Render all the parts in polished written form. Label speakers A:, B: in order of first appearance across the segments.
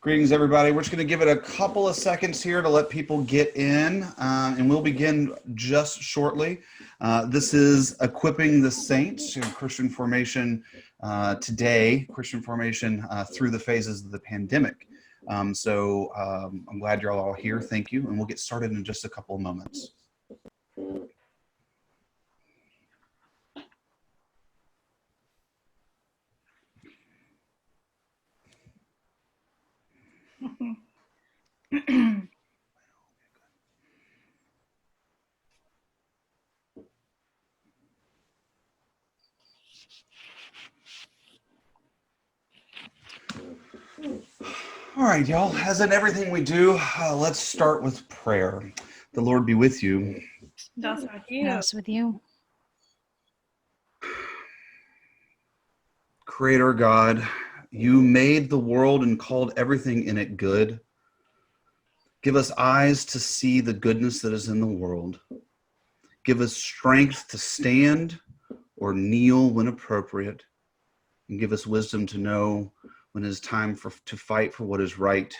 A: Greetings, everybody. We're just going to give it a couple of seconds here to let people get in, and we'll begin just shortly. This is Equipping the Saints, Christian formation today, Christian formation through the phases of the pandemic. I'm glad you're all here. Thank you. And we'll get started in just a couple of moments. All right, y'all, as in everything we do, let's start with prayer. The Lord be with you.
B: Yes, with you.
A: Creator God, you made the world and called everything in it good. Give us eyes to see the goodness that is in the world. Give us strength to stand or kneel when appropriate. And give us wisdom to know when it is time to fight for what is right.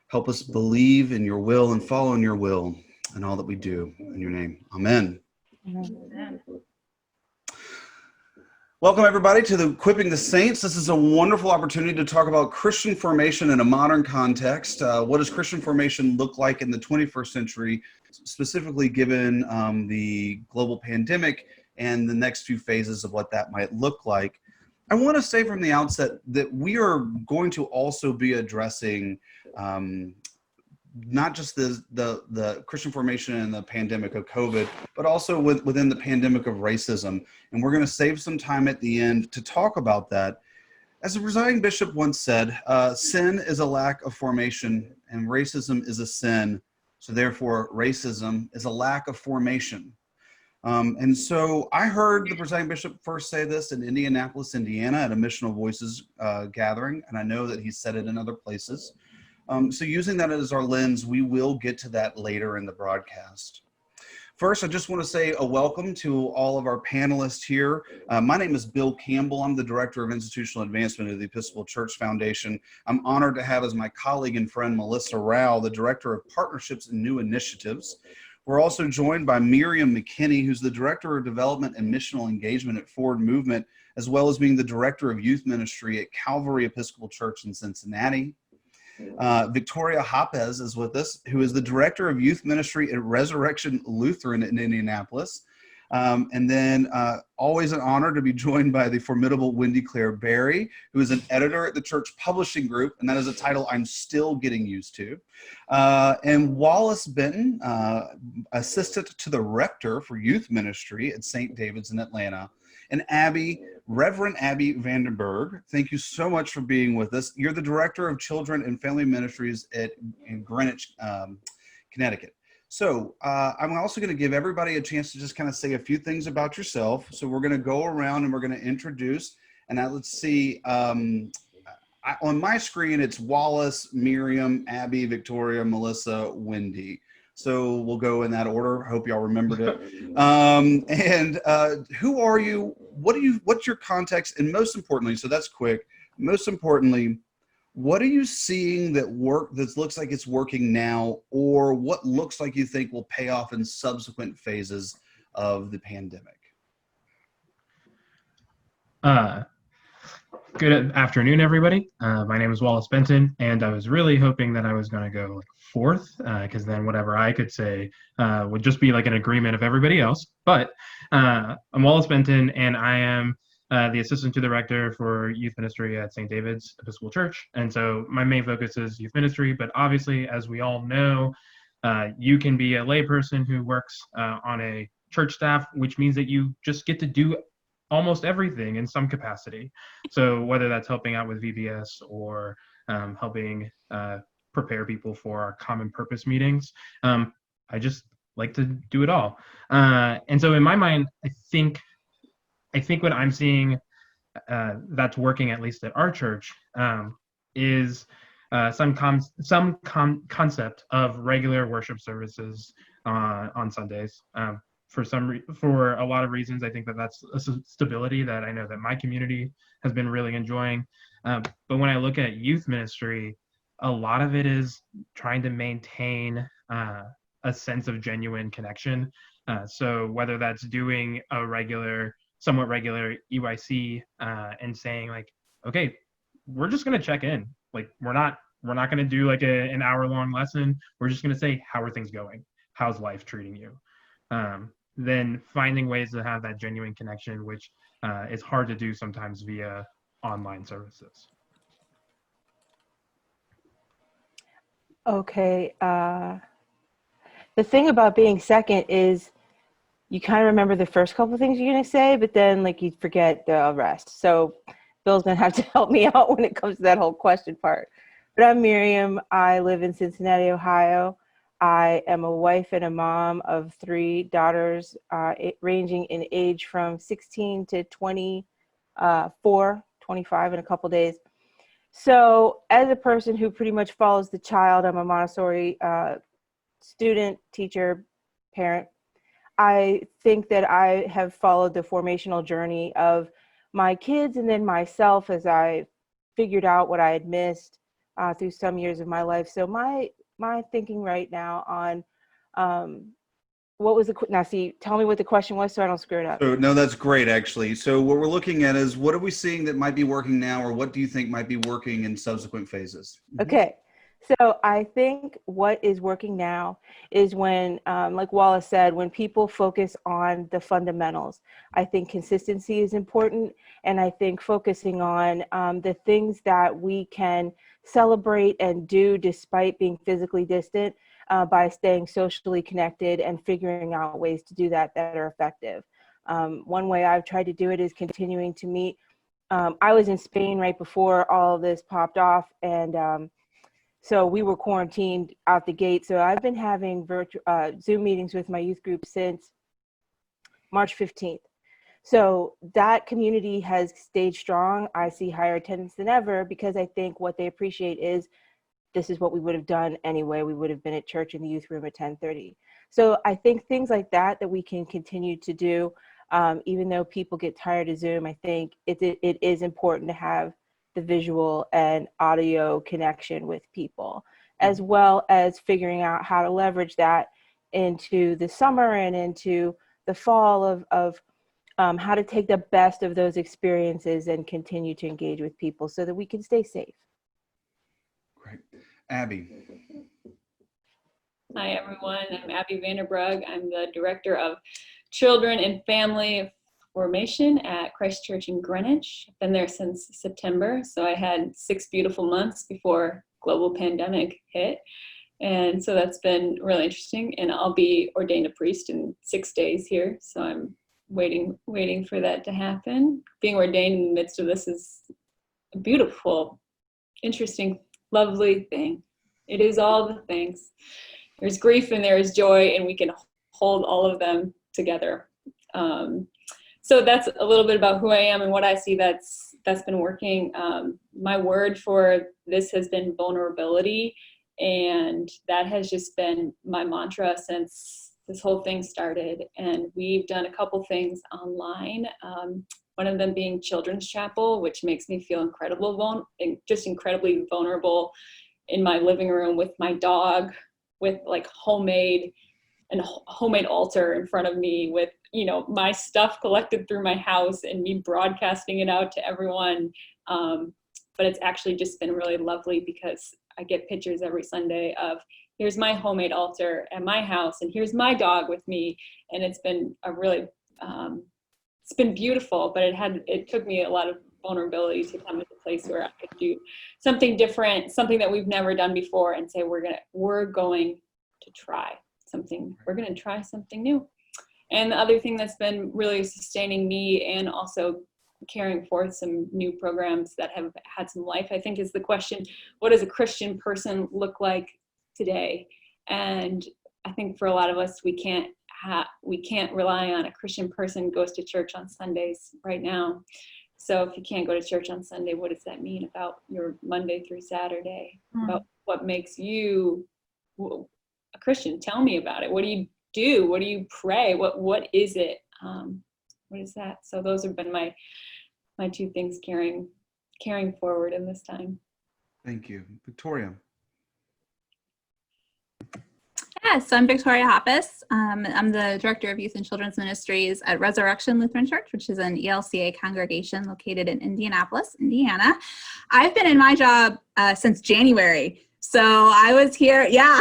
A: Help us believe in your will and follow in your will in all that we do. In your name, amen.
B: Amen.
A: Welcome, everybody, to the Equipping the Saints. This is a wonderful opportunity to talk about Christian formation in a modern context. What does Christian formation look like in the 21st century, specifically given the global pandemic and the next few phases of what that might look like? I want to say from the outset that we are going to also be addressing not just the Christian formation and the pandemic of COVID, but also within the pandemic of racism. And we're going to save some time at the end to talk about that. As the presiding bishop once said, sin is a lack of formation and racism is a sin. So therefore, racism is a lack of formation. And so I heard the presiding bishop first say this in Indianapolis, Indiana at a Missional Voices gathering, and I know that he said it in other places. So using that as our lens, we will get to that later in the broadcast. First, I just want to say a welcome to all of our panelists here. My name is Bill Campbell. I'm the Director of Institutional Advancement of the Episcopal Church Foundation. I'm honored to have as my colleague and friend Melissa Rao, the Director of Partnerships and New Initiatives. We're also joined by Miriam McKenney, who's the Director of Development and Missional Engagement at Forward Movement, as well as being the Director of Youth Ministry at Calvary Episcopal Church in Cincinnati. Victoria Hopez is with us, who is the Director of Youth Ministry at Resurrection Lutheran in Indianapolis. And then always an honor to be joined by the formidable Wendy Barrie, who is an editor at the Church Publishing Group, and that is a title I'm still getting used to. And Wallace Benton, assistant to the Rector for Youth Ministry at St. David's in Atlanta. And Reverend Abby Vanderbrug, thank you so much for being with us. You're the Director of Children and Family Ministries in Greenwich, Connecticut. So I'm also going to give everybody a chance to just kind of say a few things about yourself. So we're going to go around and we're going to introduce. And now let's see, on my screen, it's Wallace, Miriam, Abby, Victoria, Melissa, Wendy. So we'll go in that order. I hope y'all remembered it. Who are you? What's your context? And most importantly, so that's quick. Most importantly, what are you seeing that looks like it's working now, or what looks like you think will pay off in subsequent phases of the pandemic?
C: Good afternoon, everybody. My name is Wallace Benton, and I was really hoping that I was going to go fourth, because then whatever I could say would just be like an agreement of everybody else. But I'm Wallace Benton, and I am the assistant to the rector for youth ministry at St. David's Episcopal Church. And so my main focus is youth ministry, but obviously, as we all know, you can be a layperson who works on a church staff, which means that you just get to do almost everything in some capacity. So whether that's helping out with VBS or helping prepare people for our common purpose meetings, I just like to do it all. And so in my mind, I think what I'm seeing that's working, at least at our church, is some concept of regular worship services on Sundays. For a lot of reasons, I think that's a stability that I know that my community has been really enjoying. But when I look at youth ministry, a lot of it is trying to maintain a sense of genuine connection. So whether that's doing a somewhat regular EYC and saying like, okay, we're just going to check in. Like we're not going to do like an hour-long lesson. We're just going to say, how are things going? How's life treating you? Then finding ways to have that genuine connection, which is hard to do sometimes via online services.
D: Okay. The thing about being second is you kind of remember the first couple of things you're going to say, but then like you forget the rest. So Bill's going to have to help me out when it comes to that whole question part. But I'm Miriam. I live in Cincinnati, Ohio. I am a wife and a mom of 3 daughters, ranging in age from 16 to 24, 25 in a couple days. So as a person who pretty much follows the child, I'm a Montessori student, teacher, parent. I think that I have followed the formational journey of my kids and then myself as I figured out what I had missed through some years of my life. So my thinking right now on what was now see, tell me what the question was so I don't screw it up.
A: So no, that's great actually. So what we're looking at is what are we seeing that might be working now, or what do you think might be working in subsequent phases?
D: Okay. So I think what is working now is when, like Wallace said, when people focus on the fundamentals. I think consistency is important, and I think focusing on the things that we can celebrate and do despite being physically distant by staying socially connected and figuring out ways to do that are effective. One way I've tried to do it is continuing to meet. I was in Spain right before all of this popped off, and so we were quarantined out the gate. So I've been having Zoom meetings with my youth group since March 15th. So that community has stayed strong. I see higher attendance than ever because I think what they appreciate is this is what we would have done anyway. We would have been at church in the youth room at 10:30. So I think things like that we can continue to do, even though people get tired of Zoom. I think it is important to have the visual and audio connection with people, as well as figuring out how to leverage that into the summer and into the fall of how to take the best of those experiences and continue to engage with people so that we can stay safe.
A: Great. Abby.
E: Hi, everyone. I'm Abby Vanderbrug. I'm the Director of Children and Family Formation at Christ Church in Greenwich. I've been there since September, so I had 6 beautiful months before global pandemic hit. And so that's been really interesting. And I'll be ordained a priest in 6 days here, so I'm waiting for that to happen. Being ordained in the midst of this is a beautiful, interesting, lovely thing. It is all the things. There's grief and there is joy, and we can hold all of them together. So that's a little bit about who I am and what I see that's been working. My word for this has been vulnerability, and that has just been my mantra since this whole thing started. And we've done a couple things online. One of them being Children's Chapel, which makes me feel incredibly vulnerable in my living room with my dog, with like homemade altar in front of me, with my stuff collected through my house and me broadcasting it out to everyone. But it's actually just been really lovely because I get pictures every Sunday of here's my homemade altar at my house and here's my dog with me, and it's been a really it's been beautiful. But it took me a lot of vulnerability to come to a place where I could do something different, something that we've never done before, and say we're going to try something. We're going to try something new. And the other thing that's been really sustaining me and also carrying forth some new programs that have had some life, I think, is the question, what does a Christian person look like today? And I think for a lot of us, we can't rely on a Christian person goes to church on Sundays right now. So if you can't go to church on Sunday, what does that mean about your Monday through Saturday? About what makes you a Christian? Tell me about it. What do you do? What do you pray? What is it? What is that? So those have been my 2 things carrying forward in this time.
A: Thank you. Victoria.
F: Yeah, so I'm Victoria Hoppus. I'm the Director of Youth and Children's Ministries at Resurrection Lutheran Church, which is an ELCA congregation located in Indianapolis, Indiana. I've been in my job since January. So I was here, yeah.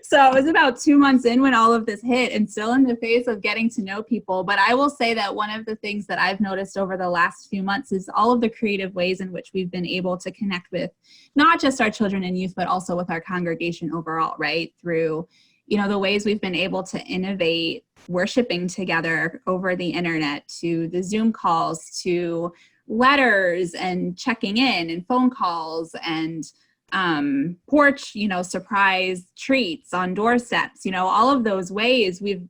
F: So it was about 2 months in when all of this hit, and still in the phase of getting to know people. But I will say that one of the things that I've noticed over the last few months is all of the creative ways in which we've been able to connect with not just our children and youth, but also with our congregation overall, right? Through, the ways we've been able to innovate worshiping together over the internet, to the Zoom calls, to letters and checking in and phone calls and porch, surprise treats on doorsteps, all of those ways we've,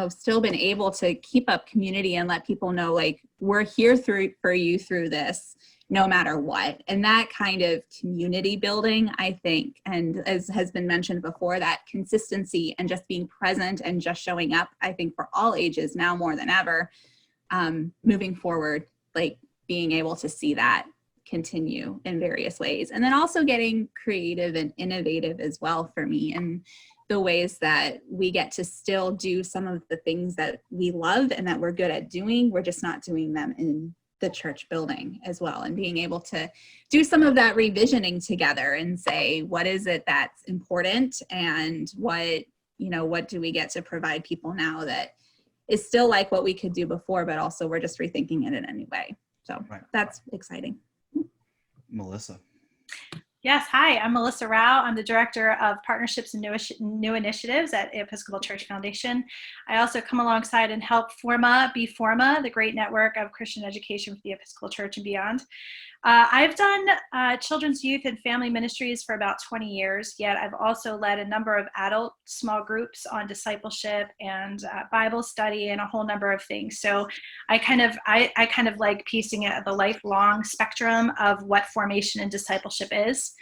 F: still been able to keep up community and let people know, like, we're here for you through this, no matter what. And that kind of community building, I think, and as has been mentioned before, that consistency and just being present and just showing up, I think for all ages now more than ever, moving forward, like being able to see that continue in various ways. And then also getting creative and innovative as well for me, and the ways that we get to still do some of the things that we love and that we're good at doing. We're just not doing them in the church building as well, and being able to do some of that revisioning together and say, what is it that's important, and what do we get to provide people now that is still like what we could do before, but also we're just rethinking it in a new way. So That's exciting.
A: Melissa.
B: Yes, hi, I'm Melissa Rao. I'm the Director of Partnerships and New Initiatives at Episcopal Church Foundation. I also come alongside and help Be Forma, the great network of Christian education for the Episcopal Church and beyond. I've done children's, youth, and family ministries for about 20 years, yet I've also led a number of adult small groups on discipleship and Bible study and a whole number of things. So I kind of like piecing it at the lifelong spectrum of what formation and discipleship is.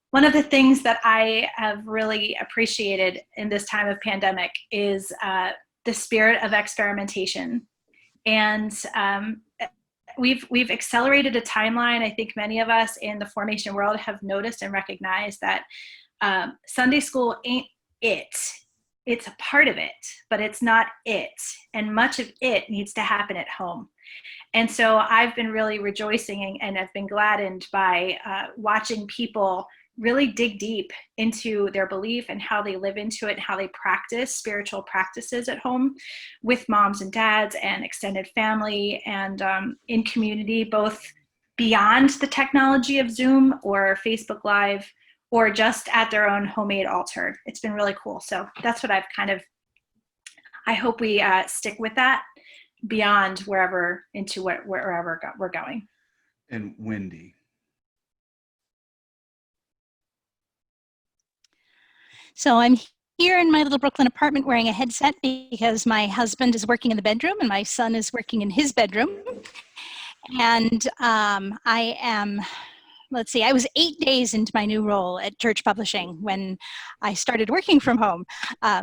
B: One of the things that I have really appreciated in this time of pandemic is the spirit of experimentation. And we've accelerated a timeline. I think many of us in the formation world have noticed and recognized that Sunday school ain't it. It's a part of it, but it's not it. And much of it needs to happen at home. And so I've been really rejoicing and I've been gladdened by watching people really dig deep into their belief and how they live into it and how they practice spiritual practices at home with moms and dads and extended family and in community, both beyond the technology of Zoom or Facebook Live or just at their own homemade altar. It's been really cool. So that's what I hope we stick with that beyond wherever we're going.
A: And Wendy.
G: So I'm here in my little Brooklyn apartment wearing a headset because my husband is working in the bedroom and my son is working in his bedroom. And I am, I was 8 days into my new role at Church Publishing when I started working from home,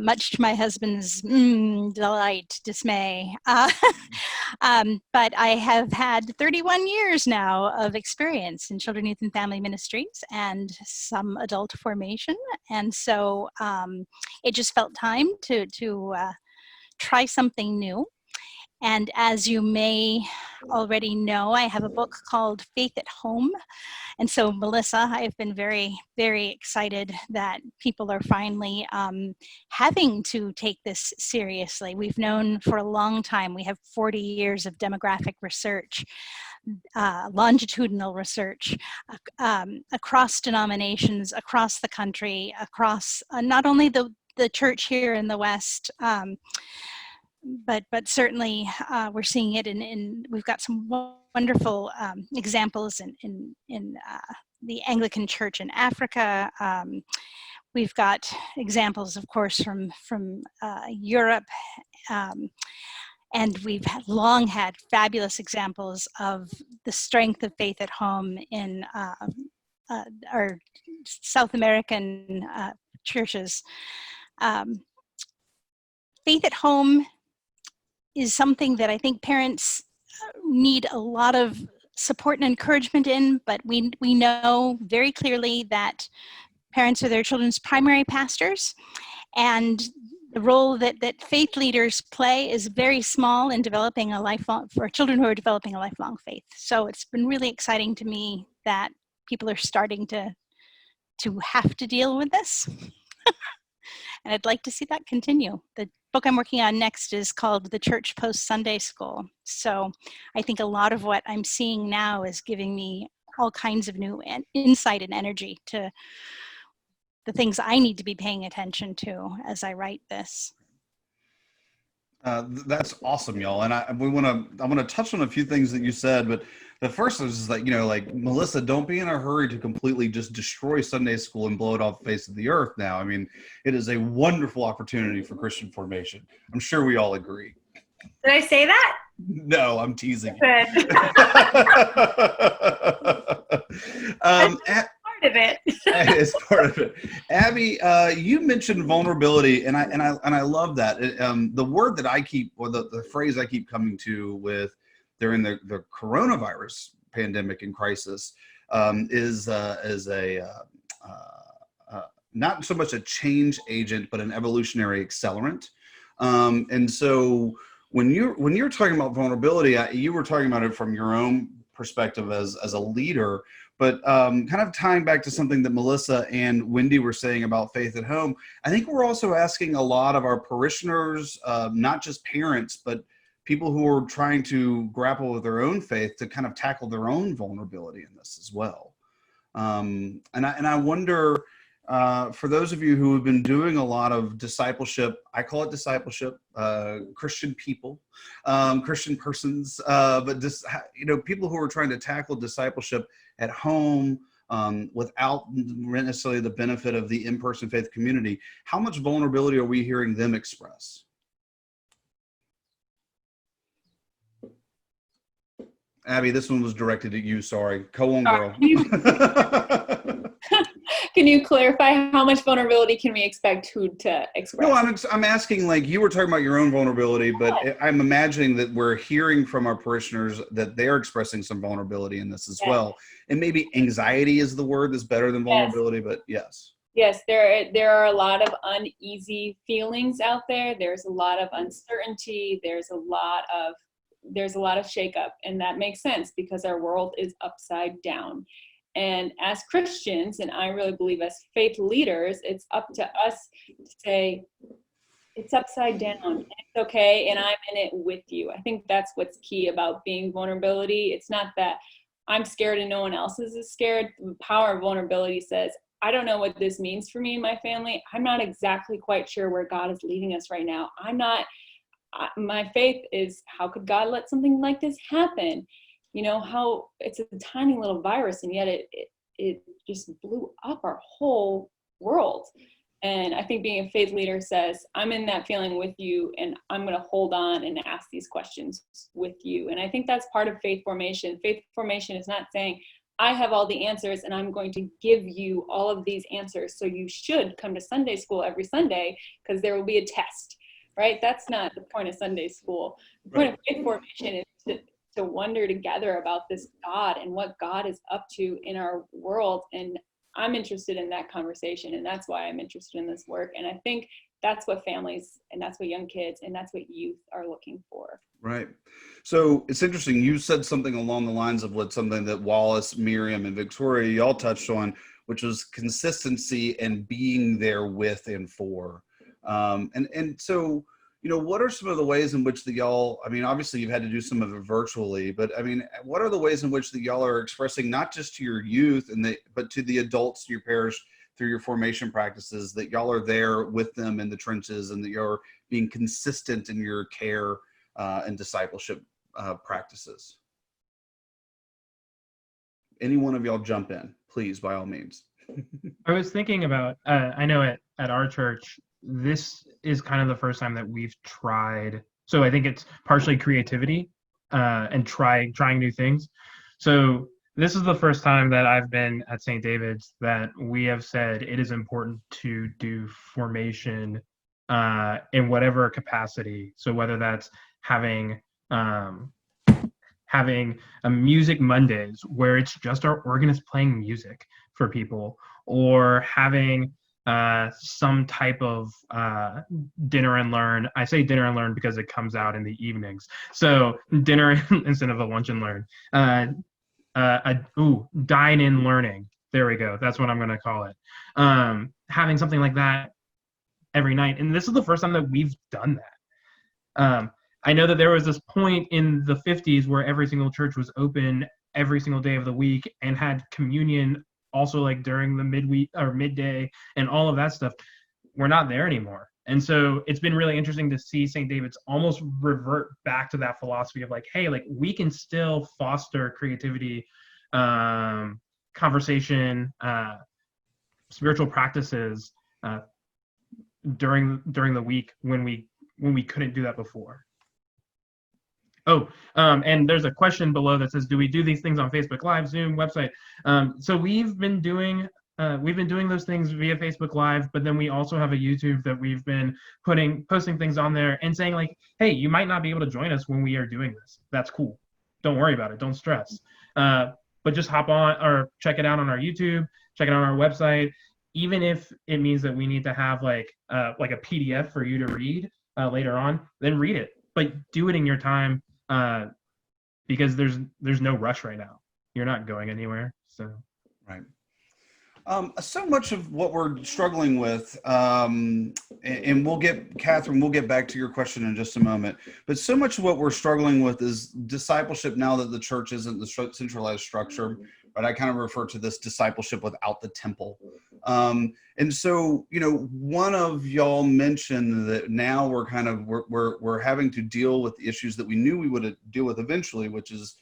G: much to my husband's dismay. But I have had 31 years now of experience in children, youth, and family ministries and some adult formation. And so it just felt time to try something new. And as you may already know, I have a book called Faith at Home. And so, Melissa, I have been very, very excited that people are finally having to take this seriously. We've known for a long time, we have 40 years of demographic research, longitudinal research across denominations, across the country, across not only the church here in the West, but certainly we're seeing it we've got some wonderful examples in the Anglican Church in Africa. We've got examples, of course, from Europe, and we've long had fabulous examples of the strength of faith at home in our South American churches. Faith at home is something that I think parents need a lot of support and encouragement in, but we know very clearly that parents are their children's primary pastors, and the role that faith leaders play is very small in developing a lifelong, for children who are developing a lifelong faith. So it's been really exciting to me that people are starting to have to deal with this. And I'd like to see that continue. The book I'm working on next is called The Church Post Sunday School. So I think a lot of what I'm seeing now is giving me all kinds of new insight and energy to the things I need to be paying attention to as I write this.
A: That's awesome, y'all. And I want to touch on a few things that you said, but the first is that, like, Melissa, don't be in a hurry to completely just destroy Sunday school and blow it off the face of the earth now. I mean, it is a wonderful opportunity for Christian formation. I'm sure we all agree.
B: Did I say that?
A: No, I'm teasing.
B: Good. Part of it.
A: It's part of it. Abby, you mentioned vulnerability, and I love that. The word that I keep, or the phrase I keep coming to with during the coronavirus pandemic and crisis is not so much a change agent, but an evolutionary accelerant. And so when you're talking about vulnerability, you were talking about it from your own perspective as a leader. But kind of tying back to something that Melissa and Wendy were saying about faith at home, I think we're also asking a lot of our parishioners, not just parents, but people who are trying to grapple with their own faith to kind of tackle their own vulnerability in this as well. And I wonder, for those of you who have been doing a lot of discipleship, I call it discipleship, Christian people, Christian persons, but just, people who are trying to tackle discipleship at home without necessarily the benefit of the in-person faith community, how much vulnerability are we hearing them express? Abby, this one was directed at you, sorry. Go on, girl.
E: Can you clarify how much vulnerability can we expect to express?
A: No, I'm asking, like, you were talking about your own vulnerability, but I'm imagining that we're hearing from our parishioners that they're expressing some vulnerability in this as well. And maybe anxiety is the word that's better than vulnerability, but yes.
E: Yes, there are a lot of uneasy feelings out there. There's a lot of uncertainty. There's a lot of shakeup, and that makes sense because our world is upside down. And as Christians, and I really believe as faith leaders, it's up to us to say, it's upside down, it's okay, and I'm in it with you. I think that's what's key about being vulnerability. It's not that I'm scared and no one else is scared. The power of vulnerability says, I don't know what this means for me and my family. I'm not exactly quite sure where God is leading us right now. My faith is, how could God let something like this happen? How it's a tiny little virus, and yet it just blew up our whole world. And I think being a faith leader says, I'm in that feeling with you, and I'm going to hold on and ask these questions with you. And I think that's part of faith formation. Faith formation is not saying, I have all the answers and I'm going to give you all of these answers, so you should come to Sunday school every Sunday because there will be a test, right? That's not the point of Sunday school. The point of faith formation is to wonder together about this God and what God is up to in our world. And I'm interested in that conversation, and that's why I'm interested in this work. And I think that's what families, and that's what young kids, and that's what youth are looking for.
A: Right. So it's interesting. You said something along the lines of something that Wallace, Miriam, and Victoria, y'all touched on, which was consistency and being there with and for. And so, what are some of the ways in which y'all, obviously you've had to do some of it virtually, but what are the ways in which y'all are expressing, not just to your youth but to the adults in your parish through your formation practices, that y'all are there with them in the trenches and that you're being consistent in your care and discipleship practices? Any one of y'all jump in, please, by all means.
C: I was thinking about, I know at our church, this is kind of the first time that we've tried. So I think it's partially creativity and trying new things. So this is the first time that I've been at St. David's that we have said it is important to do formation in whatever capacity. So whether that's having a music Mondays where it's just our organist playing music for people, or having some type of dinner and learn. I say dinner and learn because it comes out in the evenings. So dinner instead of a lunch and learn. Dine in learning. There we go. That's what I'm going to call it. Having something like that every night. And this is the first time that we've done that. I know that there was this point in the 50s where every single church was open every single day of the week and had communion also like during the midweek or midday and all of that stuff. We're not there anymore. And so it's been really interesting to see St. David's almost revert back to that philosophy of like, hey, like we can still foster creativity, conversation, spiritual practices during the week when we couldn't do that before. And there's a question below that says, do we do these things on Facebook Live, Zoom, website? So we've been doing those things via Facebook Live, but then we also have a YouTube that we've been posting things on there and saying like, hey, you might not be able to join us when we are doing this. That's cool. Don't worry about it. Don't stress. But just hop on or check it out on our YouTube, check it out on our website. Even if it means that we need to have like a PDF for you to read later on, then read it. But do it in your time. Because there's no rush right now. You're not going anywhere. So
A: right. So much of what we're struggling with, and Catherine, we'll get back to your question in just a moment, but so much of what we're struggling with is discipleship now that the church isn't the centralized structure, but I kind of refer to this discipleship without the temple. And so, one of y'all mentioned that now we're having to deal with the issues that we knew we would deal with eventually, which is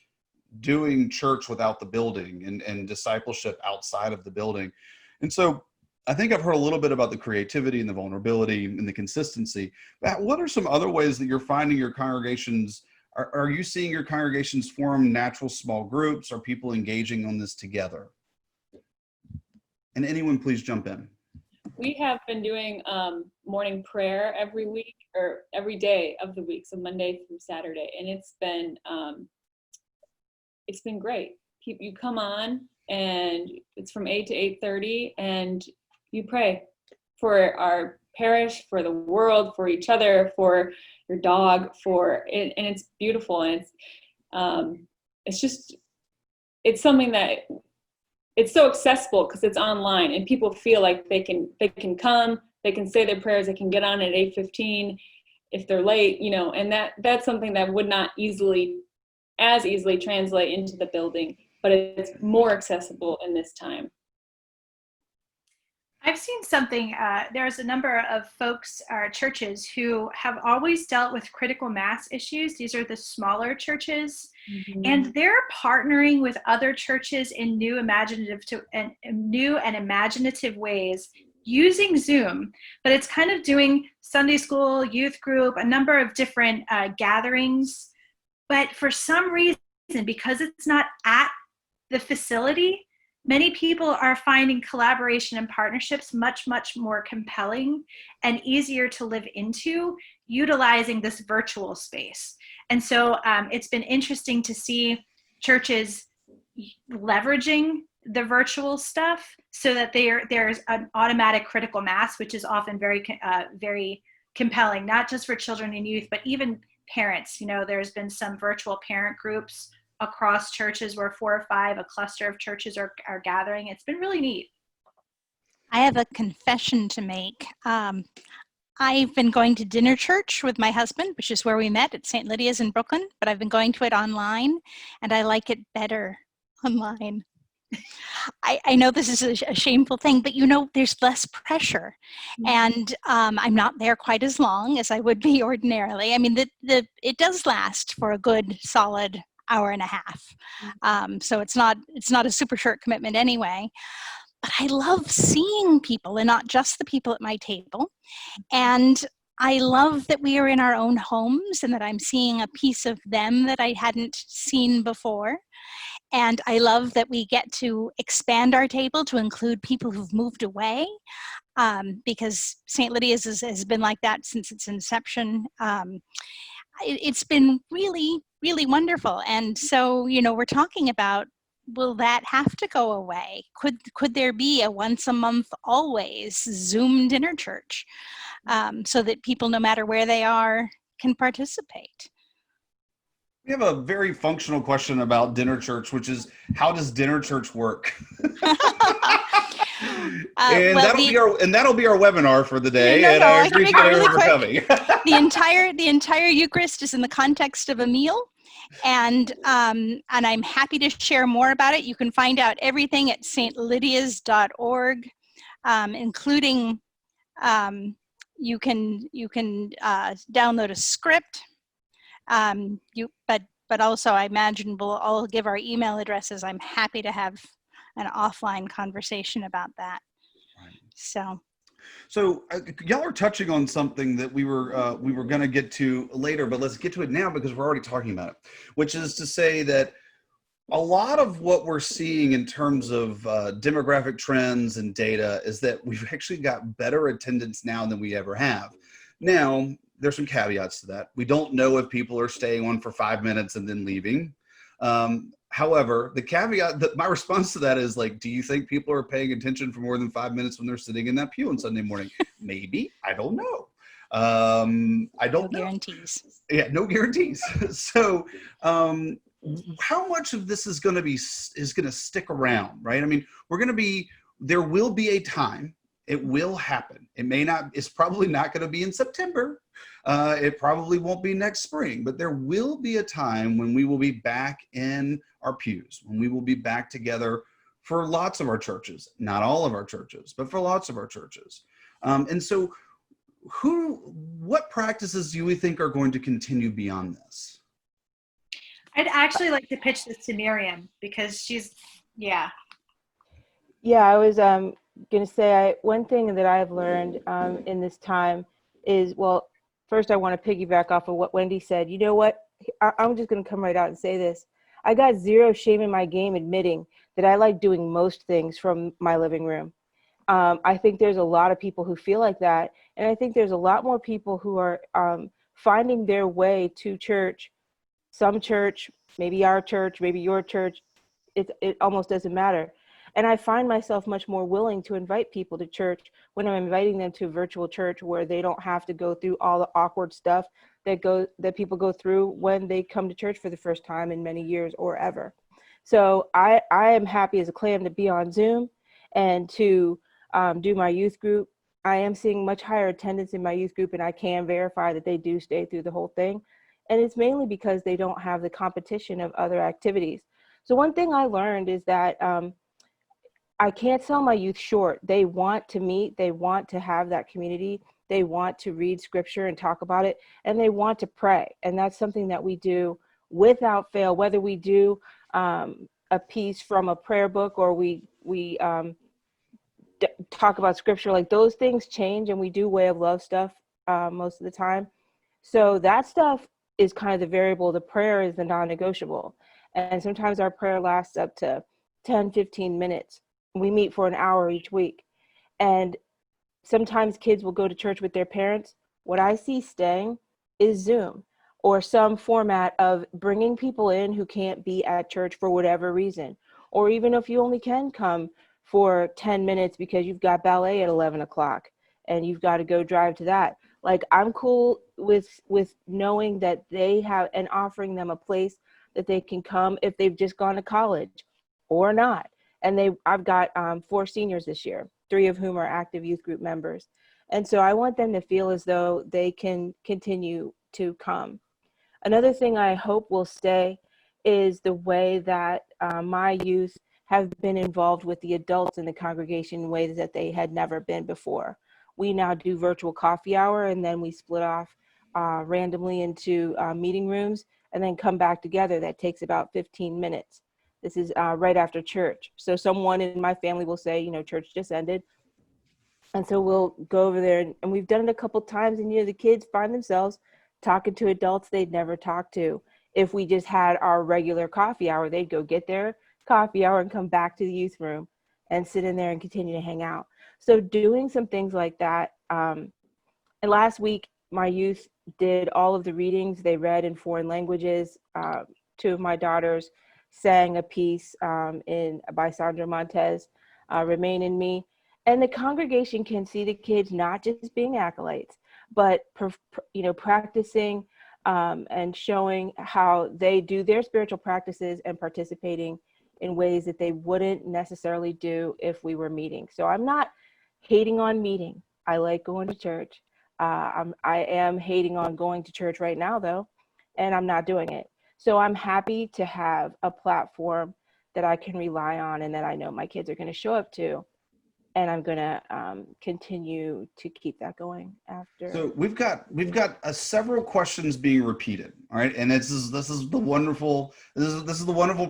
A: doing church without the building and discipleship outside of the building. And so I think I've heard a little bit about the creativity and the vulnerability and the consistency. But what are some other ways that you're finding your congregations? Are you seeing your congregations form natural small groups? Are people engaging on this together? And anyone please jump in.
E: We have been doing morning prayer every week or every day of the week, so Monday through Saturday, and it's been great. You come on and it's from 8 to 8:30 and you pray for our parish, for the world, for each other, for your dog, and it's beautiful. And it's something that it's so accessible because it's online and people feel like they can come, they can say their prayers, they can get on at 8:15 if they're late, and that's something that would not as easily translate into the building, but it's more accessible in this time.
B: I've seen something, there's a number of folks or churches who have always dealt with critical mass issues. These are the smaller churches, and they're partnering with other churches in new and imaginative ways using Zoom, but it's kind of doing Sunday school, youth group, a number of different gatherings. But for some reason, because it's not at the facility, many people are finding collaboration and partnerships much, much more compelling and easier to live into utilizing this virtual space. And so it's been interesting to see churches leveraging the virtual stuff so that there's an automatic critical mass, which is often very, very compelling, not just for children and youth, but even parents. There's been some virtual parent groups across churches where 4 or 5, a cluster of churches are gathering. It's been really neat.
G: I have a confession to make. I've been going to dinner church with my husband, which is where we met at St. Lydia's in Brooklyn, but I've been going to it online, and I like it better online. I know this is a shameful thing, but there's less pressure, and I'm not there quite as long as I would be ordinarily. I mean, it does last for a good solid hour and a half, so it's not a super short commitment anyway. But I love seeing people, and not just the people at my table, and I love that we are in our own homes and that I'm seeing a piece of them that I hadn't seen before. And I love that we get to expand our table to include people who've moved away, because St. Lydia's has been like that since its inception. It's been really, really wonderful. And so, we're talking about will that have to go away? Could there be a once a month always Zoom dinner church so that people, no matter where they are, can participate?
A: We have a very functional question about dinner church, which is, how does dinner church work? And
G: well,
A: that'll be our webinar for the day.
G: No,
A: and I
G: I can make
A: appreciate
G: it really
A: everyone
G: quick.
A: for coming.
G: The entire Eucharist is in the context of a meal, and I'm happy to share more about it. You can find out everything at stlydias.org, including you can download a script. But also, I imagine we'll all give our email addresses. I'm happy to have an offline conversation about that.
A: So y'all are touching on something that we were going to get to later, but let's get to it now because we're already talking about it, which is to say that a lot of what we're seeing in terms of demographic trends and data is that we've actually got better attendance now than we ever have. Now, there's some caveats to that. We don't know if people are staying on for 5 minutes and then leaving. However, the caveat that my response to that is like, do you think people are paying attention for more than 5 minutes when they're sitting in that pew on Sunday morning? Maybe. I don't know. I don't know.
G: Guarantees.
A: Yeah, no guarantees. So how much of this is going to stick around, right? I mean, there will be a time. It will happen. It's probably not going to be in September. It probably won't be next spring, but there will be a time when we will be back in our pews, when we will be back together for lots of our churches, not all of our churches, but for lots of our churches. And so what practices do we think are going to continue beyond this?
B: I'd actually like to pitch this to Miriam because
D: Yeah, I was going to say, one thing that I've learned in this time is, well, first I want to piggyback off of what Wendy said. You know what? I'm just going to come right out and say this. I got zero shame in my game admitting that I like doing most things from my living room. I think there's a lot of people who feel like that. And I think there's a lot more people who are finding their way to church, some church, maybe our church, maybe your church. It almost doesn't matter. And I find myself much more willing to invite people to church when I'm inviting them to a virtual church where they don't have to go through all the awkward stuff that people go through when they come to church for the first time in many years or ever. So I am happy as a clam to be on Zoom and to do my youth group. I am seeing much higher attendance in my youth group, and I can verify that they do stay through the whole thing. And it's mainly because they don't have the competition of other activities. So one thing I learned is that I can't sell my youth short. They want to meet, they want to have that community, they want to read scripture and talk about it, and they want to pray. And that's something that we do without fail, whether we do a piece from a prayer book or we talk about scripture. Like, those things change, and we do way of love stuff most of the time. So that stuff is kind of the variable. The prayer is the non-negotiable. And sometimes our prayer lasts up to 10, 15 minutes. We meet for an hour each week. And sometimes kids will go to church with their parents. What I see staying is Zoom or some format of bringing people in who can't be at church for whatever reason. Or even if you only can come for 10 minutes because you've got ballet at 11 o'clock and you've got to go drive to that. Like, I'm cool with knowing that they have, and offering them a place that they can come if they've just gone to college or not. And I've got 4 seniors this year, 3 of whom are active youth group members. And so I want them to feel as though they can continue to come. Another thing I hope will stay is the way that my youth have been involved with the adults in the congregation in ways that they had never been before. We now do virtual coffee hour, and then we split off randomly into meeting rooms and then come back together. That takes about 15 minutes. This is right after church. So someone in my family will say, you know, church just ended. And so we'll go over there, and we've done it a couple times, and, you know, the kids find themselves talking to adults they'd never talked to. If we just had our regular coffee hour, they'd go get their coffee hour and come back to the youth room and sit in there and continue to hang out. So doing some things like that. And last week, my youth did all of the readings. They read in foreign languages. 2 of my daughters sang a piece by Sandra Montez, Remain in Me. And the congregation can see the kids not just being acolytes, but practicing and showing how they do their spiritual practices and participating in ways that they wouldn't necessarily do if we were meeting. So I'm not hating on meeting. I like going to church. I am hating on going to church right now, though, and I'm not doing it. So I'm happy to have a platform that I can rely on and that I know my kids are going to show up to. And I'm going to continue to keep that going after.
A: So we've got several questions being repeated. All right, and this is the wonderful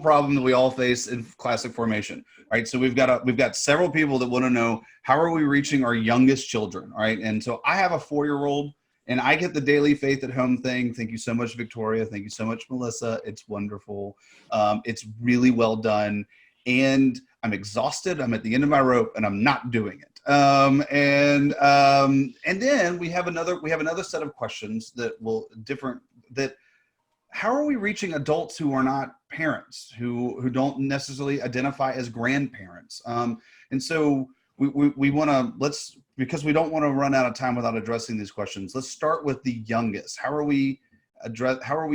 A: problem that we all face in classic formation. All right, so we've got several people that want to know, how are we reaching our youngest children? All right, and so I have a 4-year-old, and I get the daily faith at home thing. Thank you so much, Victoria. Thank you so much, Melissa. It's wonderful. It's really well done. And I'm exhausted. I'm at the end of my rope, and I'm not doing it. And then we have another set of questions how are we reaching adults who are not parents, who don't necessarily identify as grandparents? And so we want to, because we don't want to run out of time without addressing these questions. Let's start with the youngest. How are we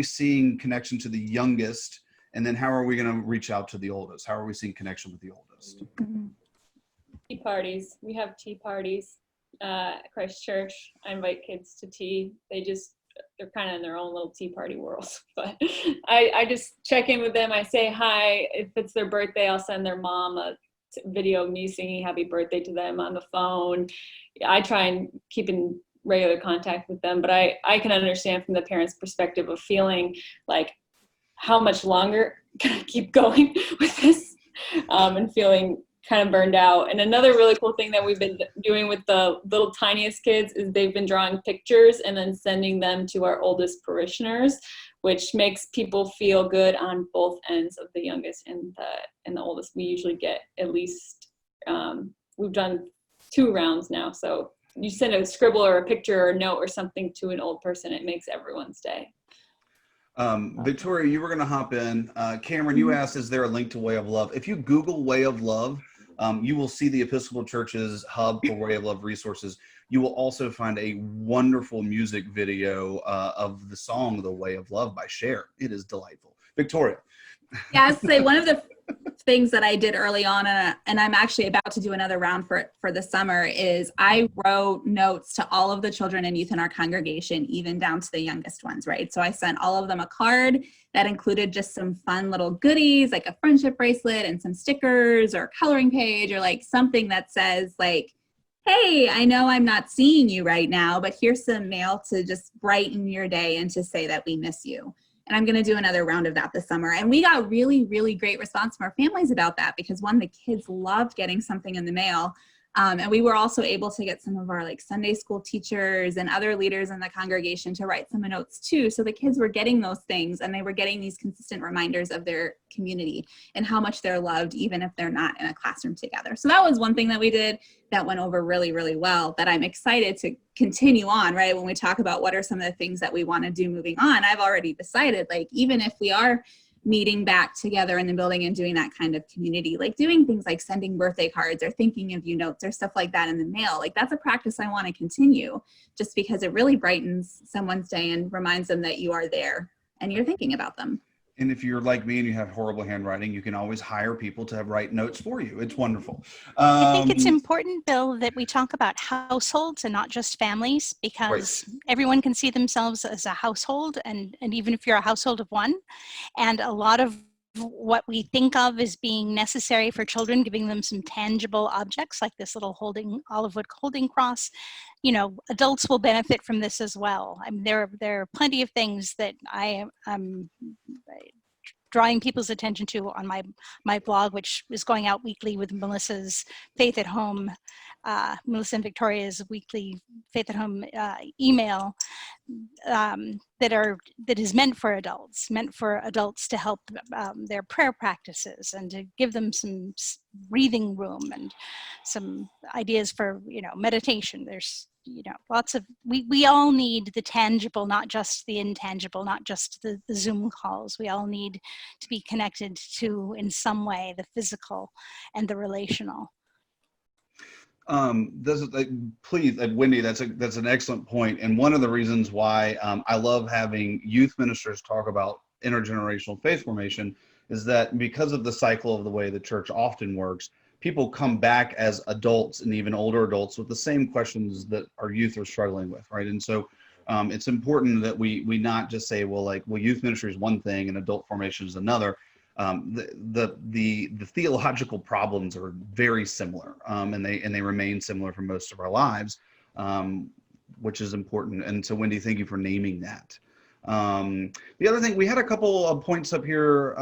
A: seeing connection to the youngest? And then how are we going to reach out to the oldest? How are we seeing connection with the oldest?
E: Tea parties. We have tea parties at Christ Church. I invite kids to tea. They're kind of in their own little tea party world. But I just check in with them. I say hi. If it's their birthday, I'll send their mom a video of me singing happy birthday to them on the phone. I try and keep in regular contact with them. But I can understand from the parents' perspective of feeling like, how much longer can I keep going with this, and feeling kind of burned out. And another really cool thing that we've been doing with the little tiniest kids is they've been drawing pictures and then sending them to our oldest parishioners, which makes people feel good on both ends of the youngest and the oldest. We usually get at least, we've done 2 rounds now. So you send a scribble or a picture or a note or something to an old person, it makes everyone's day.
A: Victoria, you were going to hop in. Cameron, you asked, is there a link to Way of Love? If you Google Way of Love, you will see the Episcopal Church's hub for Way of Love resources. You will also find a wonderful music video of the song The Way of Love by Cher. It is delightful. Victoria.
F: Yeah, I'd say one of the things that I did early on, and I'm actually about to do another round for the summer, is I wrote notes to all of the children and youth in our congregation, even down to the youngest ones, right? So I sent all of them a card that included just some fun little goodies, like a friendship bracelet and some stickers or a coloring page, or like something that says like, hey, I know I'm not seeing you right now, but here's some mail to just brighten your day and to say that we miss you. And I'm going to do another round of that this summer. And we got really, really great response from our families about that, because one, the kids loved getting something in the mail. And we were also able to get some of our like Sunday school teachers and other leaders in the congregation to write some notes too. So the kids were getting those things, and they were getting these consistent reminders of their community and how much they're loved, even if they're not in a classroom together. So that was one thing that we did that went over really, really well, that I'm excited to continue on, right? When we talk about what are some of the things that we want to do moving on, I've already decided, like, even if we are meeting back together in the building and doing that kind of community, like doing things like sending birthday cards or thinking of you notes or stuff like that in the mail, like that's a practice I want to continue, just because it really brightens someone's day and reminds them that you are there and you're thinking about them.
A: And if you're like me and you have horrible handwriting, you can always hire people to write notes for you. It's wonderful.
G: I think it's important, Bill, that we talk about households and not just families, because everyone can see themselves as a household, and even if you're a household of one, and a lot of what we think of as being necessary for children, giving them some tangible objects like this little olive wood holding cross, you know, adults will benefit from this as well. I mean, there are plenty of things that I am drawing people's attention to on my blog, which is going out weekly with Melissa's Faith at Home, Melissa and Victoria's weekly Faith at Home email, that is meant for adults to help their prayer practices and to give them some breathing room and some ideas for, you know, meditation. There's lots of, we all need the tangible, not just the intangible, not just the Zoom calls. We all need to be connected to, in some way, the physical and the relational.
A: This is please, Wendy, that's an excellent point. And one of the reasons why I love having youth ministers talk about intergenerational faith formation is that because of the cycle of the way the church often works, people come back as adults and even older adults with the same questions that our youth are struggling with, right? And so it's important that we not just say, well, youth ministry is one thing and adult formation is another. The theological problems are very similar, and they remain similar for most of our lives, which is important. And so, Wendy, thank you for naming that. The other thing, we had a couple of points up here.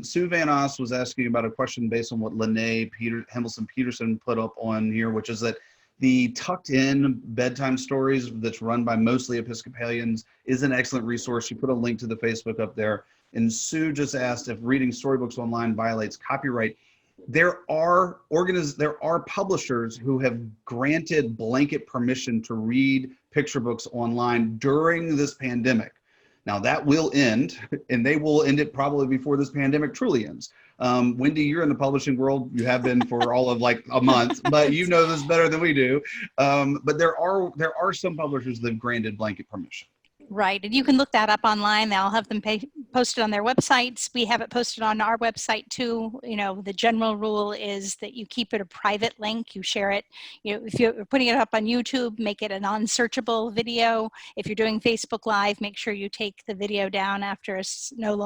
A: Sue Van Os was asking about a question based on what Lene Hendelson-Peterson put up on here, which is that the Tucked In bedtime stories that's run by mostly Episcopalians is an excellent resource. She put a link to the Facebook up there. And Sue just asked if reading storybooks online violates copyright. There are publishers who have granted blanket permission to read picture books online during this pandemic. Now that will end, and they will end it probably before this pandemic truly ends. Wendy, you're in the publishing world. You have been for all of a month, but you know this better than we do. But there are some publishers that have granted blanket permission.
G: Right, and you can look that up online. They'll have them posted on their websites. We have it posted on our website too. The general rule is that you keep it a private link. You share it. If you're putting it up on YouTube, make it a non-searchable video. If you're doing Facebook Live, make sure you take the video down after no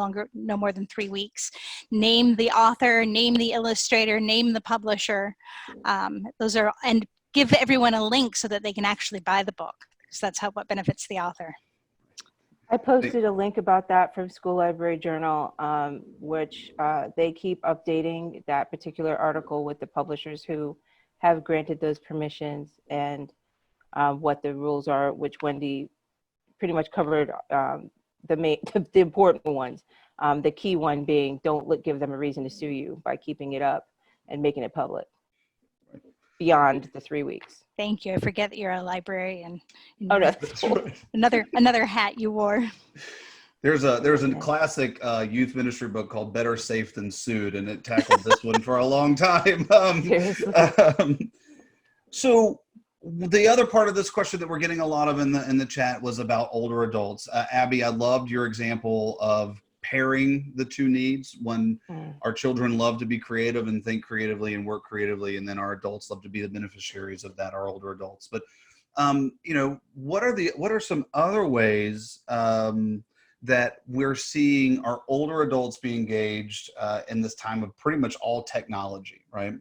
G: more than 3 weeks. Name the author, name the illustrator, name the publisher. And give everyone a link so that they can actually buy the book. So that's what benefits the author.
D: I posted a link about that from School Library Journal, which they keep updating that particular article with the publishers who have granted those permissions and what the rules are, which Wendy pretty much covered the important ones. The key one being don't give them a reason to sue you by keeping it up and making it public beyond the 3 weeks.
G: Thank you. I forget that you're a librarian.
D: Oh, no.
G: Another hat you wore.
A: There's a classic youth ministry book called Better Safe Than Sued, and it tackled this one for a long time. So the other part of this question that we're getting a lot of in the chat was about older adults. Abby, I loved your example of pairing the two needs when our children love to be creative and think creatively and work creatively, and then our adults love to be the beneficiaries of that, our older adults. But what are some other ways that we're seeing our older adults be engaged in this time of pretty much all technology, right?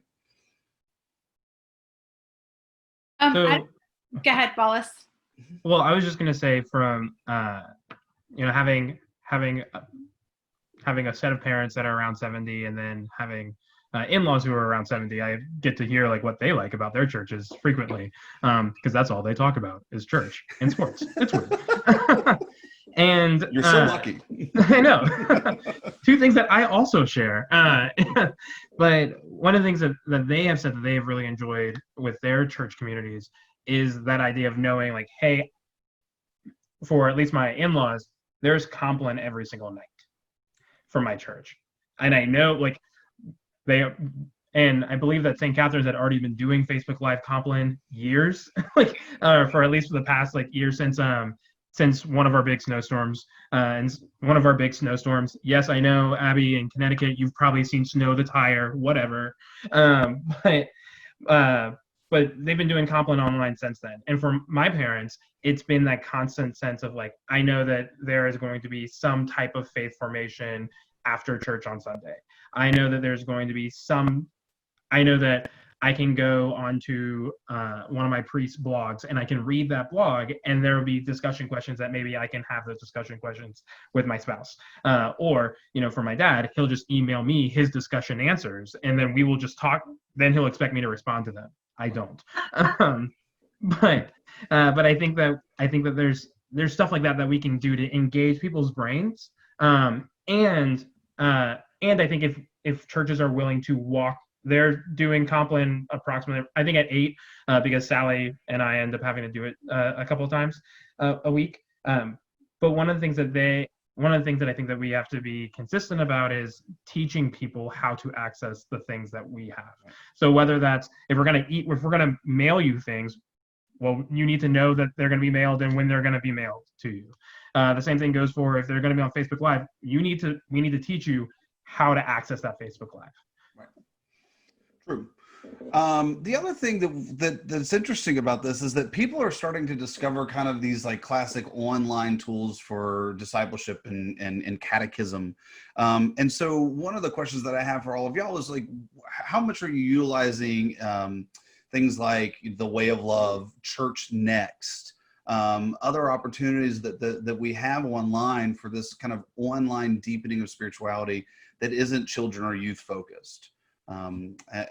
B: Go ahead, Wallace.
C: Well, I was just going to say from having a set of parents that are around 70 and then having in-laws who are around 70, I get to hear what they like about their churches frequently, because that's all they talk about is church and sports. It's weird. And
A: you're so lucky.
C: I know. Two things that I also share. But one of the things that they have said that they have really enjoyed with their church communities is that idea of knowing hey, for at least my in-laws, there's Compline every single night for my church. And I know and I believe that St. Catherine's had already been doing Facebook Live Compline years, for at least for the past year since one of our big snowstorms. Yes, I know, Abby, in Connecticut, you've probably seen snow the tire, whatever. But they've been doing Compline online since then. And for my parents, it's been that constant sense of I know that there is going to be some type of faith formation after church on Sunday. I know that there's going to be I know that I can go onto one of my priest's blogs and I can read that blog and there will be discussion questions that maybe I can have those discussion questions with my spouse. Or, for my dad, he'll just email me his discussion answers and then we will just talk. Then he'll expect me to respond to them. I don't. But I think that there's stuff like that we can do to engage people's brains. And I think if churches are willing to walk they're doing Compline approximately, I think, at 8, because Sally and I end up having to do it a couple of times a week. But one of the things that I think that we have to be consistent about is teaching people how to access the things that we have. So whether that's, if we're going to mail you things, well, you need to know that they're going to be mailed and when they're going to be mailed to you. The same thing goes for if they're going to be on Facebook Live. We need to teach you how to access that Facebook Live.
A: Right. True. The other thing that's interesting about this is that people are starting to discover kind of these like classic online tools for discipleship and catechism. And so one of the questions that I have for all of y'all is like, how much are you utilizing things like the Way of Love, Church Next, other opportunities that we have online for this kind of online deepening of spirituality that isn't children or youth focused?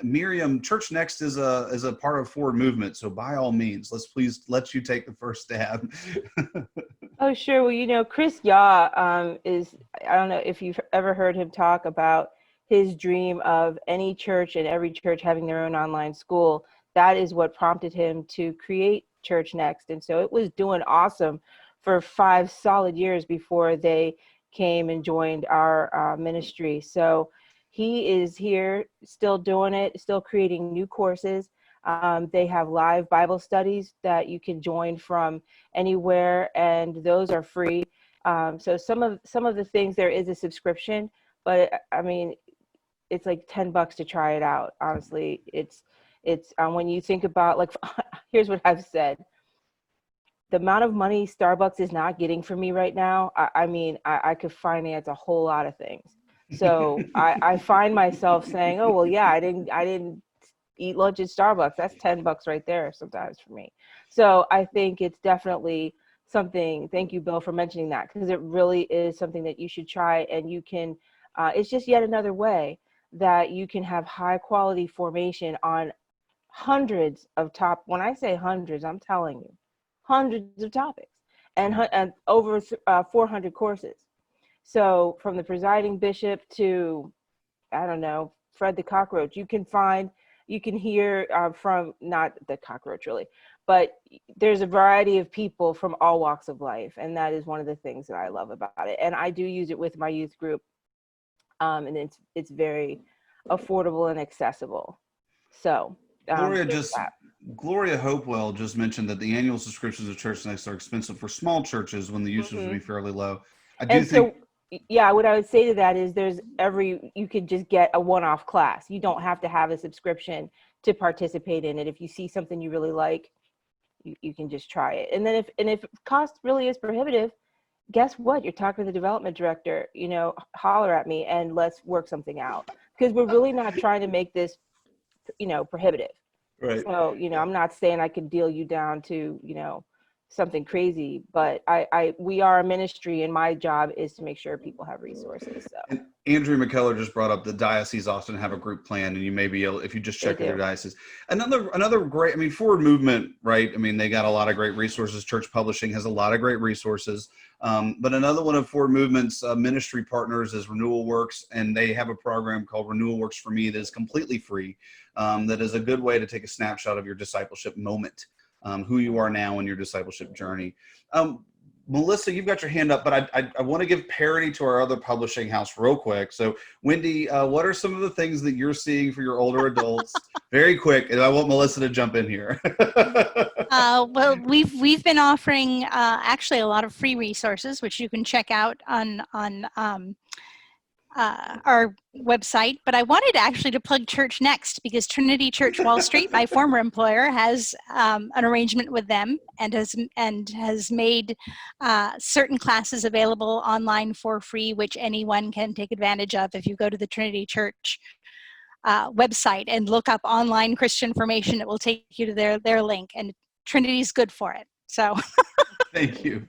A: Miriam, Church Next is a part of Forward Movement, so by all means, please let you take the first stab.
D: Oh, sure. Well, Chris Yaw is, I don't know if you've ever heard him talk about his dream of any church and every church having their own online school. That is what prompted him to create Church Next. And so it was doing awesome for 5 solid years before they came and joined our ministry. So he is here still doing it, still creating new courses. They have live Bible studies that you can join from anywhere, and those are free. So some of the things, there is a subscription, but I mean, it's like $10 to try it out. Honestly, it's when you think about, like, here's what I've said. The amount of money Starbucks is not getting for me right now, I mean, I could finance a whole lot of things. So I find myself saying, oh, well, yeah, I didn't eat lunch at Starbucks. That's $10 right there sometimes for me. So I think it's definitely something. Thank you, Bill, for mentioning that, because it really is something that you should try. And you can, it's just yet another way that you can have high quality formation on hundreds of when I say hundreds, I'm telling you, hundreds of topics and over 400 courses. So from the presiding bishop to, I don't know, Fred the cockroach, you can hear from, not the cockroach really, but there's a variety of people from all walks of life. And that is one of the things that I love about it. And I do use it with my youth group. And it's very affordable and accessible. So
A: Gloria Hopewell just mentioned that the annual subscriptions of Church Next are expensive for small churches when the usage would be fairly low.
D: Yeah, what I would say to that is you could just get a one-off class. You don't have to have a subscription to participate in it. If you see something you really like, you can just try it. And then if cost really is prohibitive, guess what? You're talking to the development director, holler at me and let's work something out. Because we're really not trying to make this, prohibitive.
A: Right.
D: So, I'm not saying I could deal you down to, something crazy, but we are a ministry, and my job is to make sure people have resources. So.
A: And Andrew McKellar just brought up the dioceses often have a group plan, and you may be able, if you just check their diocese. Another great, Forward Movement, right? They got a lot of great resources. Church Publishing has a lot of great resources. But another one of Forward Movement's ministry partners is Renewal Works, and they have a program called Renewal Works for Me that is completely free. That is a good way to take a snapshot of your discipleship moment. Who you are now in your discipleship journey. Melissa, you've got your hand up, but I want to give parity to our other publishing house real quick. So Wendy, what are some of the things that you're seeing for your older adults? Very quick, and I want Melissa to jump in here.
G: Well, we've been offering actually a lot of free resources, which you can check out on our website, but I wanted actually to plug Church Next, because Trinity Church Wall Street, my former employer, has an arrangement with them and has made certain classes available online for free, which anyone can take advantage of. If you go to the Trinity Church website and look up online Christian formation, it will take you to their link, and Trinity's good for it. So
A: thank you.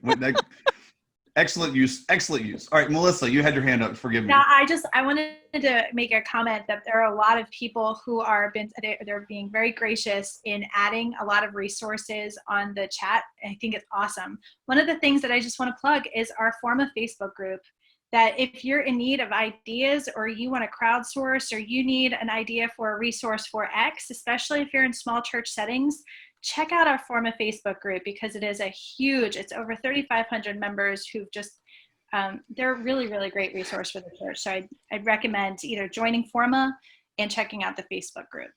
A: Excellent use. All right, Melissa, you had your hand up. Forgive me.
B: Yeah, I wanted to make a comment that there are a lot of people who they're being very gracious in adding a lot of resources on the chat. I think it's awesome. One of the things that I just want to plug is our Forma Facebook group. that if you're in need of ideas, or you want to crowdsource, or you need an idea for a resource for X, especially if you're in small church settings, check out our Forma Facebook group, because it is it's over 3,500 members who've just, they're a really, really great resource for the church. So I'd recommend either joining Forma and checking out the Facebook group.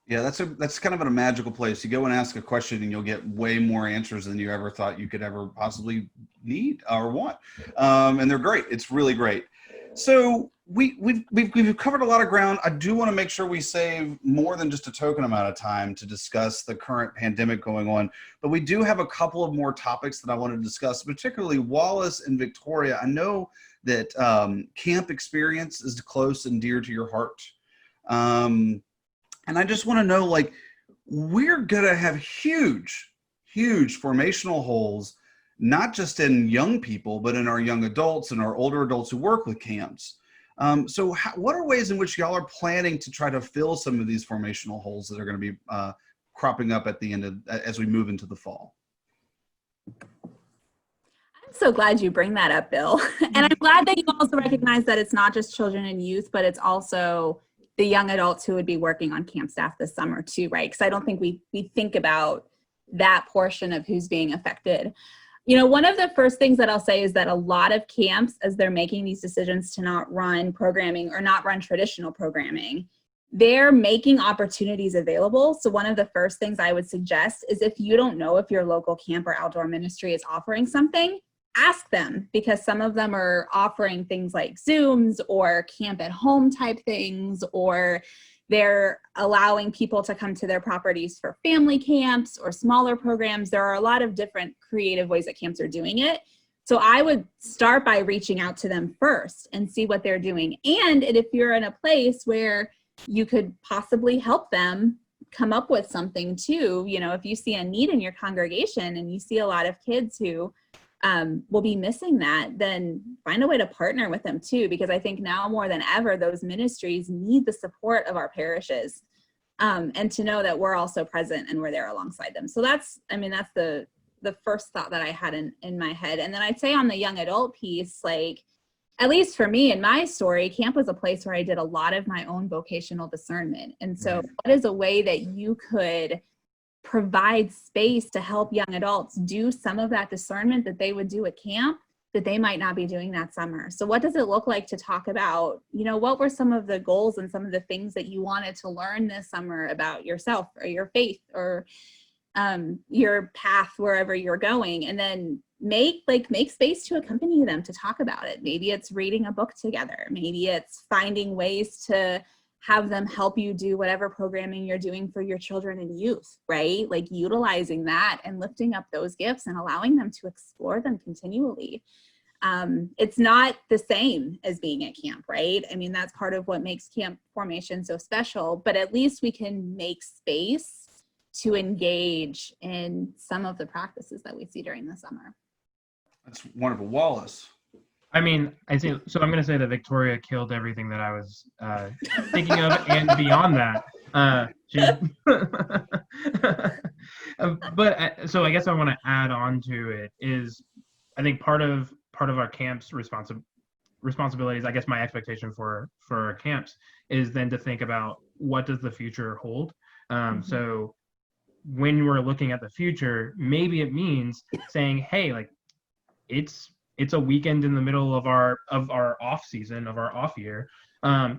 A: Yeah, that's kind of a magical place. You go and ask a question and you'll get way more answers than you ever thought you could ever possibly need or want. And they're great. It's really great. So we've covered a lot of ground. I do want to make sure we save more than just a token amount of time to discuss the current pandemic going on. But we do have a couple of more topics that I want to discuss, particularly Wallace and Victoria. I know that camp experience is close and dear to your heart. And I just want to know, like, we're going to have huge formational holes, not just in young people, but in our young adults and our older adults who work with camps. So what are ways in which y'all are planning to try to fill some of these formational holes that are going to be cropping up at the end as we move into the fall?
F: I'm so glad you bring that up, Bill. And I'm glad that you also recognize that it's not just children and youth, but it's also the young adults who would be working on camp staff this summer too, right? Because I don't think we think about that portion of who's being affected. You know, one of the first things that I'll say is that a lot of camps, as they're making these decisions to not run programming or not run traditional programming, they're making opportunities available. So one of the first things I would suggest is, if you don't know if your local camp or outdoor ministry is offering something, ask them, because some of them are offering things like Zooms or camp at home type things, or they're allowing people to come to their properties for family camps or smaller programs. There are a lot of different creative ways that camps are doing it. So I would start by reaching out to them first and see what they're doing. And if you're in a place where you could possibly help them come up with something too, you know, if you see a need in your congregation and you see a lot of kids who will be missing that, then find a way to partner with them too, because I think now more than ever, those ministries need the support of our parishes, and to know that we're also present and we're there alongside them. So that's the first thought that I had in my head. And then I'd say on the young adult piece, like, at least for me in my story, camp was a place where I did a lot of my own vocational discernment. And so what is a way that you could provide space to help young adults do some of that discernment that they would do at camp that they might not be doing that summer? So what does it look like to talk about, you know, what were some of the goals and some of the things that you wanted to learn this summer about yourself or your faith or your path wherever you're going, and then make space to accompany them to talk about it. Maybe it's reading a book together. Maybe it's finding ways to have them help you do whatever programming you're doing for your children and youth, right? Like utilizing that and lifting up those gifts and allowing them to explore them continually. It's not the same as being at camp, right? I mean, that's part of what makes camp formation so special, but at least we can make space to engage in some of the practices that we see during the summer.
A: That's wonderful. Wallace.
C: I mean, I'm going to say that Victoria killed everything that I was thinking of, and beyond that. So I guess I want to add on to it is, I think part of our camp's responsibilities, I guess my expectation for our camps is then to think about what does the future hold. So when we're looking at the future, maybe it means saying, hey, like it's a weekend in the middle of our off season, of our off year, and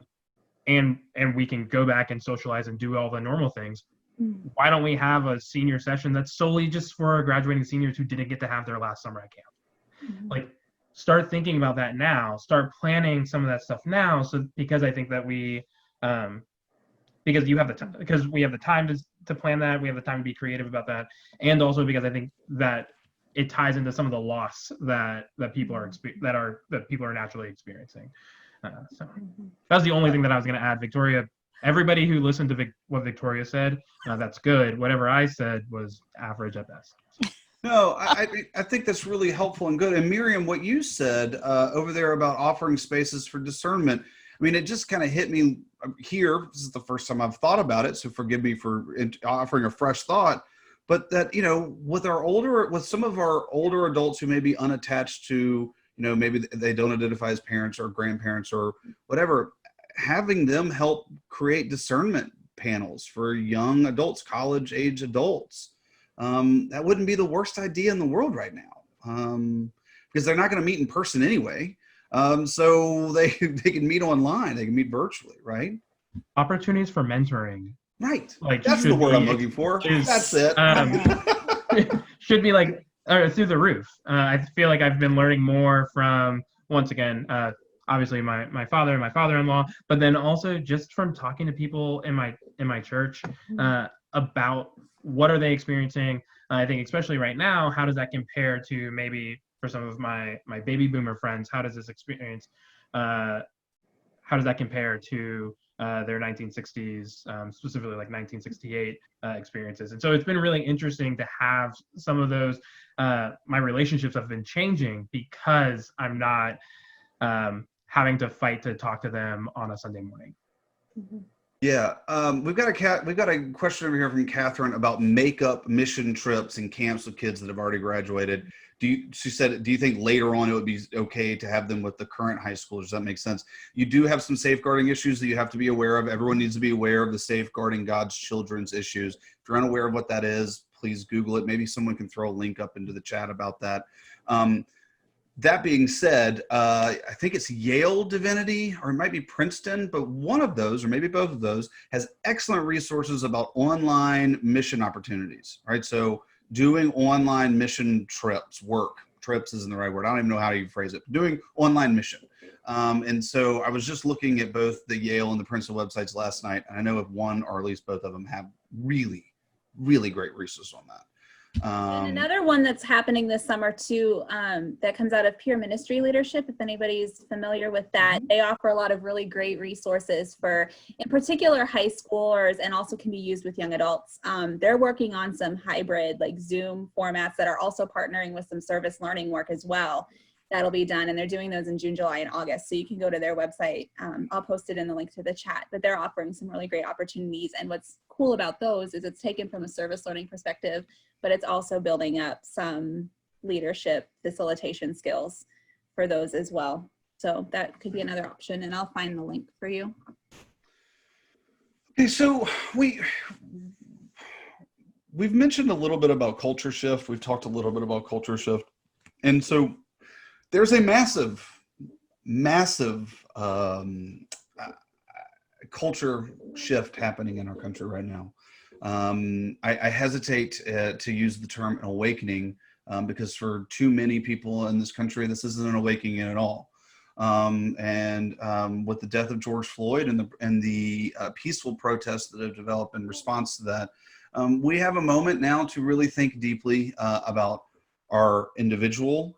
C: we can go back and socialize and do all the normal things. Why don't we have a senior session that's solely just for our graduating seniors who didn't get to have their last summer at camp? Like, start thinking about that now. Start planning some of that stuff now. So because I think that we have the time to plan that, we have the time to be creative about that, and also because I think that it ties into some of the loss that people are naturally experiencing. So that's the only thing that I was going to add. Victoria, everybody who listened to what Victoria said, that's good. Whatever I said was average at best.
A: No, I think that's really helpful and good. And Miriam, what you said over there about offering spaces for discernment, I mean, it just kind of hit me here. This is the first time I've thought about it, so forgive me for offering a fresh thought. But that, you know, with some of our older adults who may be unattached to, maybe they don't identify as parents or grandparents or whatever, having them help create discernment panels for young adults, college age adults. That wouldn't be the worst idea in the world right now, because they're not going to meet in person anyway. So they can meet online, they can meet virtually, right?
C: Opportunities for mentoring.
A: Right.
C: Like,
A: That's the word I'm looking for. That's it.
C: Should be like through the roof. I feel like I've been learning more from, once again, obviously my father and my father-in-law, but then also just from talking to people in my church about what are they experiencing. I think especially right now, how does that compare to maybe for some of my baby boomer friends? How does this experience? How does that compare to their 1960s, specifically like 1968 experiences? And so it's been really interesting to have some of those. My relationships have been changing because I'm not having to fight to talk to them on a Sunday morning.
A: Yeah, we've got a question over here from Catherine about makeup mission trips and camps with kids that have already graduated. She said, do you think later on it would be okay to have them with the current high schoolers? Does that make sense? You do have some safeguarding issues that you have to be aware of. Everyone needs to be aware of the safeguarding God's children's issues. If you're unaware of what that is, please Google it. Maybe someone can throw a link up into the chat about that. That being said, I think it's Yale Divinity, or it might be Princeton, but one of those, or maybe both of those, has excellent resources about online mission opportunities, right? So doing online mission trips isn't the right word. I don't even know how you phrase it. Doing online mission. And so I was just looking at both the Yale and the Princeton websites last night, and I know if one or at least both of them have really, really great resources on that.
F: And another one that's happening this summer too, that comes out of peer ministry leadership, if anybody's familiar with that, they offer a lot of really great resources for, in particular, high schoolers, and also can be used with young adults. They're working on some hybrid like Zoom formats that are also partnering with some service learning work as well. That'll be done, and they're doing those in June, July, and August. So you can go to their website. I'll post it in the link to the chat, but they're offering some really great opportunities. And what's cool about those is it's taken from a service learning perspective, but it's also building up some leadership facilitation skills for those as well. So that could be another option, and I'll find the link for you.
A: Okay, so we've mentioned a little bit about culture shift. We've talked a little bit about culture shift. And so there's a massive culture shift happening in our country right now. I hesitate to use the term awakening because for too many people in this country, this isn't an awakening at all. And with the death of George Floyd and the peaceful protests that have developed in response to that, we have a moment now to really think deeply about our individual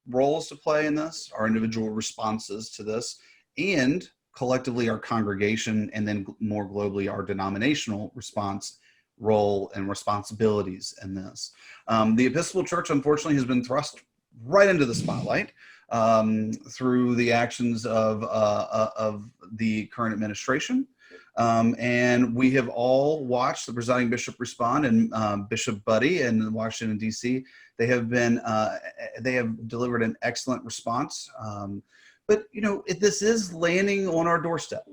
A: roles to play in this, our individual responses to this, and collectively our congregation, and then more globally our denominational response, role, and responsibilities in this. The Episcopal Church, unfortunately, has been thrust right into the spotlight through the actions of the current administration. And we have all watched the presiding bishop respond, and Bishop Buddy in Washington, D.C. They have delivered an excellent response. But this is landing on our doorstep.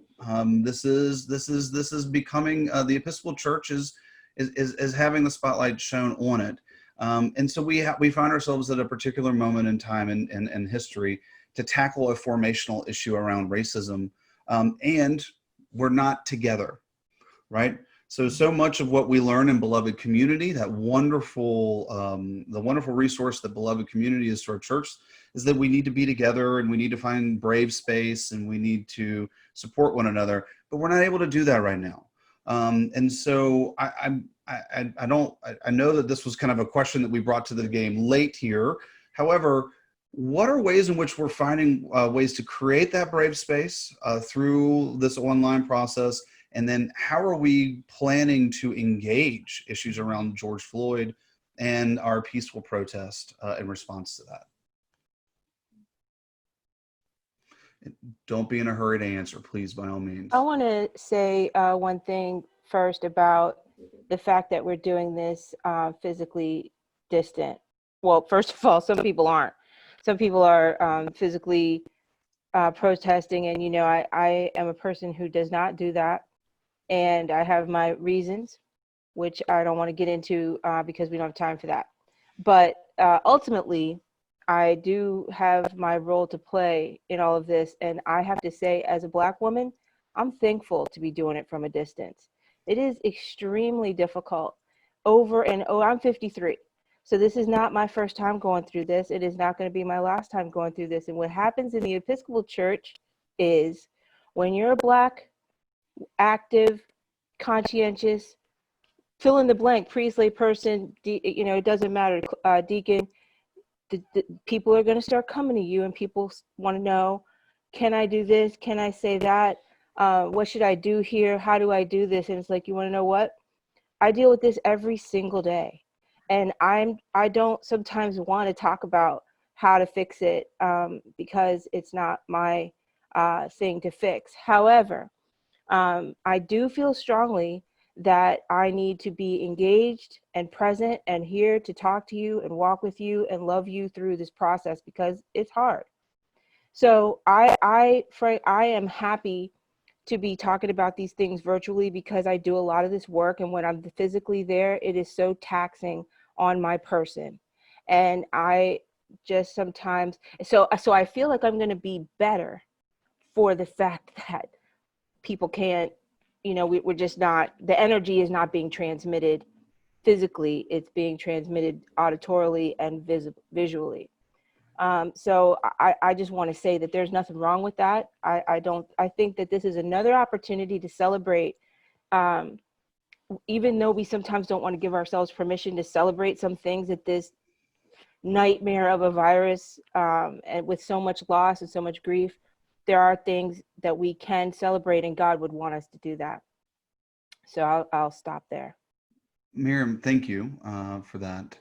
A: This is becoming the Episcopal Church is having the spotlight shown on it. And so we find ourselves at a particular moment in time in history to tackle a formational issue around racism, and we're not together, right? So much of what we learn in Beloved Community, that wonderful, the wonderful resource that Beloved Community is to our church, is that we need to be together and we need to find brave space and we need to support one another, but we're not able to do that right now. And so I know that this was kind of a question that we brought to the game late here. However, what are ways in which we're finding ways to create that brave space through this online process? And then how are we planning to engage issues around George Floyd and our peaceful protest in response to that? Don't be in a hurry to answer, please, by all means.
D: I want to say one thing first about the fact that we're doing this physically distant. Well, first of all, some people aren't. some people are physically protesting, and I am a person who does not do that, and I have my reasons, which I don't want to get into because we don't have time for that. But ultimately, I do have my role to play in all of this, and I have to say, as a Black woman, I'm thankful to be doing it from a distance. It is extremely difficult. I'm 53. So this is not my first time going through this. It is not going to be my last time going through this. And what happens in the Episcopal Church is when you're a Black, active, conscientious, fill in the blank, priest, lay person, it doesn't matter, deacon, the people are going to start coming to you, and people want to know, can I do this? Can I say that? What should I do here? How do I do this? And it's like, you want to know what? I deal with this every single day. And I don't sometimes want to talk about how to fix it because it's not my thing to fix. However, I do feel strongly that I need to be engaged and present and here to talk to you and walk with you and love you through this process because it's hard. So Frank, I am happy to be talking about these things virtually because I do a lot of this work, and when I'm physically there, it is so taxing on my person. And I just sometimes, so I feel like I'm going to be better for the fact that people can't, we're just not, the energy is not being transmitted physically, it's being transmitted auditorily and visually. So I just want to say that there's nothing wrong with that. I think that this is another opportunity to celebrate, even though we sometimes don't want to give ourselves permission to celebrate some things that this nightmare of a virus, and with so much loss and so much grief, there are things that we can celebrate, and God would want us to do that. So I'll stop there.
A: Miriam, thank you for that.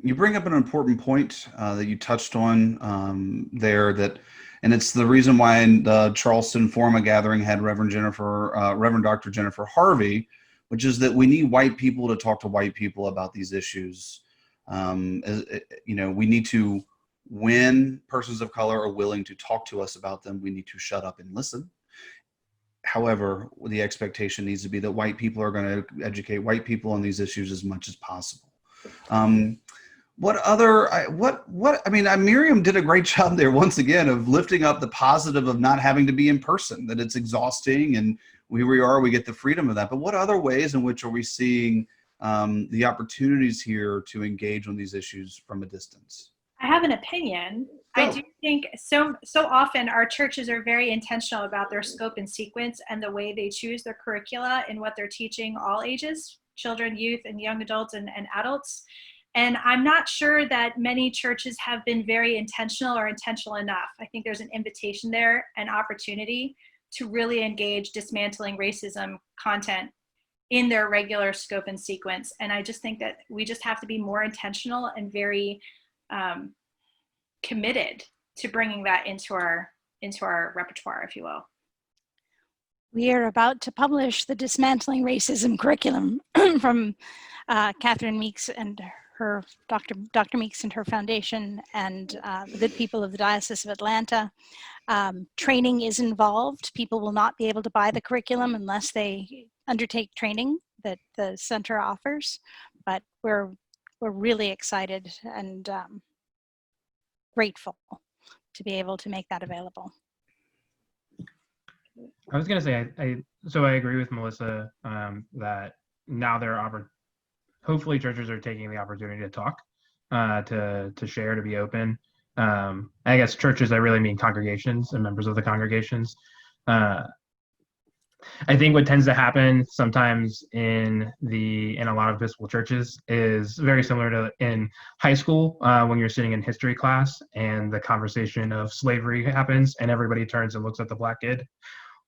A: You bring up an important point that you touched on there, and it's the reason why the Charleston Forum gathering had Reverend Dr. Jennifer Harvey, which is that we need white people to talk to white people about these issues. We need to, when persons of color are willing to talk to us about them, we need to shut up and listen. However, the expectation needs to be that white people are going to educate white people on these issues as much as possible. Miriam did a great job there once again of lifting up the positive of not having to be in person, that it's exhausting, and we get the freedom of that. But what other ways in which are we seeing the opportunities here to engage on these issues from a distance?
B: I have an opinion. I do think so often our churches are very intentional about their scope and sequence and the way they choose their curricula and what they're teaching all ages, children, youth, and young adults and adults. And I'm not sure that many churches have been very intentional or intentional enough. I think there's an invitation there, an opportunity to really engage dismantling racism content in their regular scope and sequence. And I just think that we just have to be more intentional and very committed to bringing that into our repertoire, if you will.
G: We are about to publish the Dismantling Racism curriculum from Catherine Meeks and her Dr. Meeks and her foundation, and the good people of the Diocese of Atlanta. Training is involved. People will not be able to buy the curriculum unless they undertake training that the center offers. But we're really excited and grateful to be able to make that available.
C: I was going to say, I agree with Melissa that now hopefully churches are taking the opportunity to talk, to share, to be open. I guess churches, I really mean congregations and members of the congregations. I think what tends to happen sometimes in a lot of Episcopal churches is very similar to in high school when you're sitting in history class and the conversation of slavery happens and everybody turns and looks at the black kid,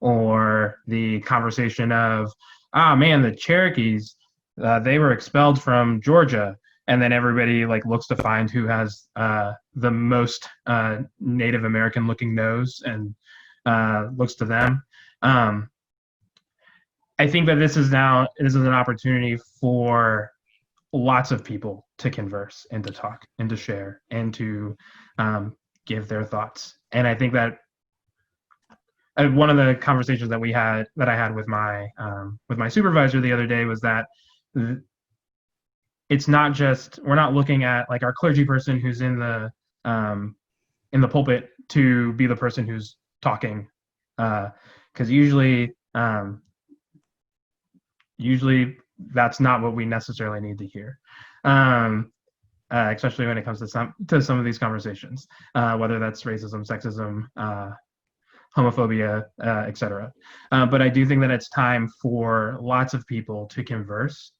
C: or the conversation of, the Cherokees, they were expelled from Georgia, and then everybody looks to find who has the most Native American looking nose and looks to them. I think that this is an opportunity for lots of people to converse and to talk and to share and to give their thoughts. And I think that one of the conversations that I had with my supervisor the other day was that it's not just, we're not looking at like our clergy person who's in the pulpit to be the person who's talking, because usually that's not what we necessarily need to hear, especially when it comes to some of these conversations, whether that's racism, sexism, homophobia, etc. But I do think that it's time for lots of people to converse,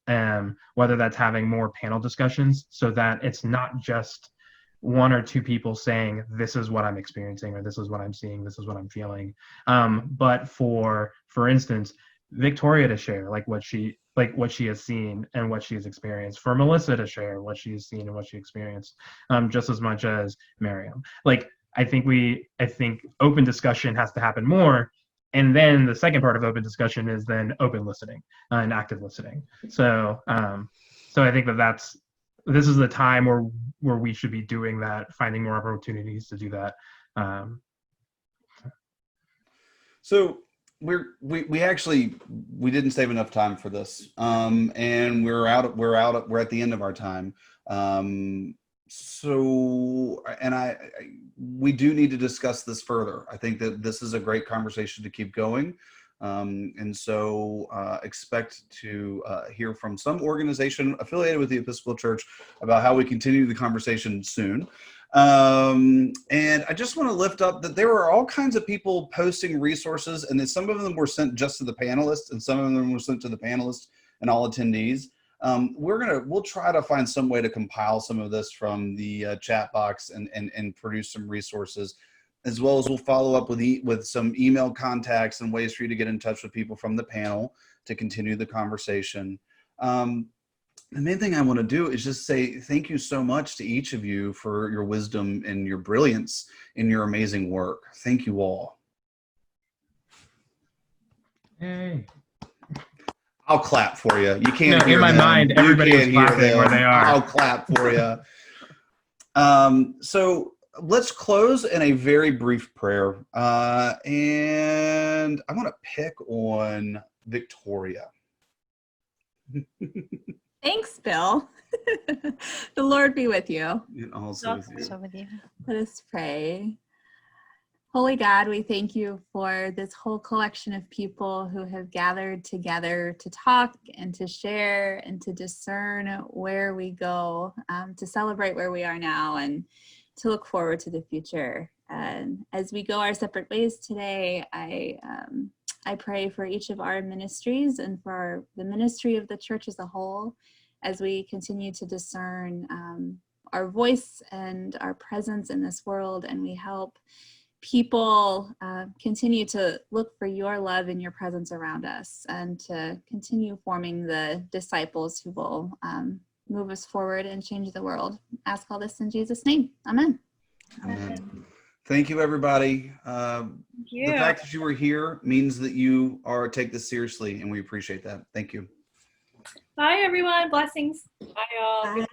C: whether that's having more panel discussions, so that it's not just one or two people saying, this is what I'm experiencing, or this is what I'm seeing, this is what I'm feeling. But for instance, Victoria to share what she has seen and what she has experienced, for Melissa to share what she has seen and what she experienced, just as much as Miriam. I think open discussion has to happen more. And then the second part of open discussion is then open listening and active listening. So I think this is the time where we should be doing that, finding more opportunities to do that.
A: So we actually didn't save enough time for this, and we're at the end of our time. We do need to discuss this further. I think that this is a great conversation to keep going. And so expect to hear from some organization affiliated with the Episcopal Church about how we continue the conversation soon. And I just want to lift up that there are all kinds of people posting resources, and then some of them were sent just to the panelists, and some of them were sent to the panelists and all attendees. We'll try to find some way to compile some of this from the chat box and produce some resources, as well as we'll follow up with some email contacts and ways for you to get in touch with people from the panel to continue the conversation. The main thing I want to do is just say thank you so much to each of you for your wisdom and your brilliance in your amazing work. Thank you all.
C: Yay.
A: I'll clap for you. You can't hear
C: in my
A: them.
C: mind, everybody is clapping where they are.
A: I'll clap for you. So let's close in a very brief prayer. And I want to pick on Victoria.
F: Thanks, Bill. The Lord be with you.
A: And also with you.
G: So with you.
F: Let us pray. Holy God, we thank you for this whole collection of people who have gathered together to talk and to share and to discern where we go, to celebrate where we are now and to look forward to the future. And as we go our separate ways today, I pray for each of our ministries and for the ministry of the church as a whole, as we continue to discern our voice and our presence in this world, and we help people continue to look for your love and your presence around us, and to continue forming the disciples who will move us forward and change the world. Ask all this in Jesus' name. Amen.
A: Amen. Thank you, everybody.
B: Thank you.
A: The fact that you were here means that you take this seriously, and we appreciate that. Thank you.
B: Bye, everyone. Blessings.
E: Bye, all.
F: Bye.